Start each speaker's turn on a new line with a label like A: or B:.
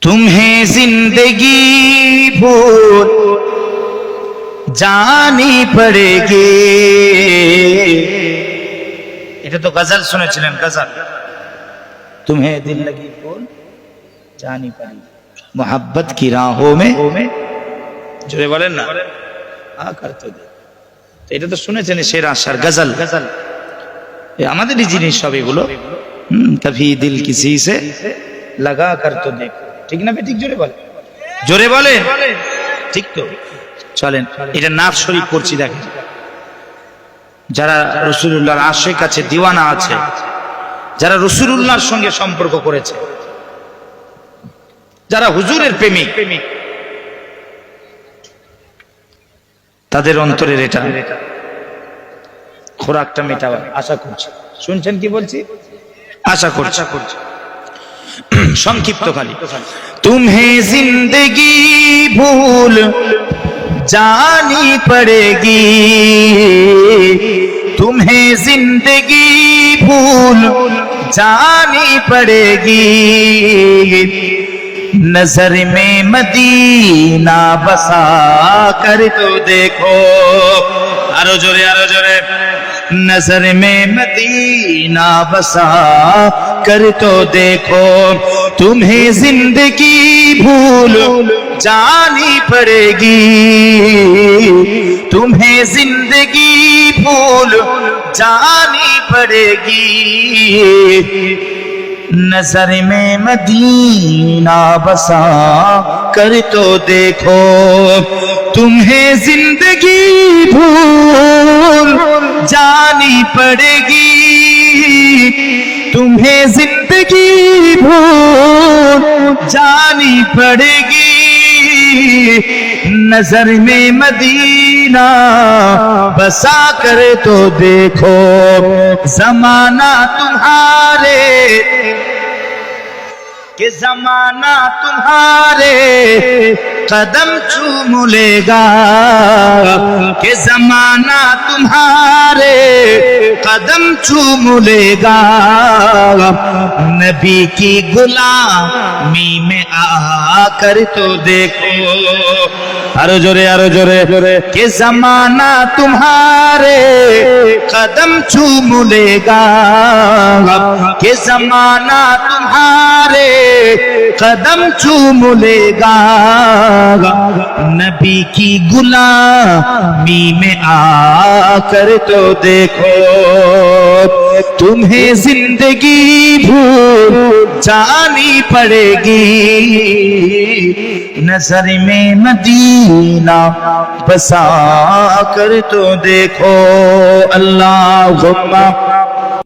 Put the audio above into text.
A: तुम्हें जिंदगी भूल जानी पड़ेगी। এটা তো গজল শুনেছিলেন, গজল। तुम्हें दिल लगी भूल जानी पड़ेगी मोहब्बत की राहों में। জোরে বলেন না, আ করতে দে। তো এটা তো শুনেছেন, শের আশার গজল। আমাদেরই জিনিস সব এগুলো। কভি দিল কিসি সে লাগা কর তো দেখ, ঠিক না? ঠিক জোরে বলেন, জোরে বলেন, ঠিক তো? চলেন এটা নাত শরীফ পড়ছি। দেখেন যারা রাসূলুল্লাহর আশিক আছে, দিওয়ানা আছে, যারা রাসূলুল্লাহর সঙ্গে সম্পর্ক করেছে, যারা হুজুরের প্রেমিক, তাদের অন্তরের এটা খোরাকটা মেটাবার আশা করছি। শুনছেন কি বলছি? আশা করছি। সংক্ষিপ্ত খালি। तुम्हें जिंदगी भूल जानी पड़ेगी, तुम्हें जिंदगी भूल जानी पड़ेगी। नजर में मदीना बसा कर तो देखो, आरो जोरे, आरो जोरे। नजर में मदीना बसा कर तो देखो, तुम्हें जिंदगी भूल जानी पड़ेगी, तुम्हें जिंदगी भूल जानी पड़ेगी। नजर में मदीना बसा कर तो देखो, तुम्हें जिंदगी भूल जानी पड़ेगी, तुम्हें जिंदगी भूल जानी पड़ेगी। नजर में मदीना बसा कर तो देखो, जमाना तुम्हारे कि जमाना तुम्हारे कदम चूम लेगा, कि जमाना तुम्हारे कदम चूम लेगा। नबी की गुलामी में आकर तो देखो, आरो जोरे, आरो जोरे। कि जमाना तुम्हारे कदम चूम लेगा, कि जमाना तुम्हारे कदम चूम लेगा। नबी की गुलामी में आकर तो देखो, तुम्हें जिंदगी भूल जानी पड़ेगी। नजर में मदीना बसा कर तो देखो। अल्लाहुम्मा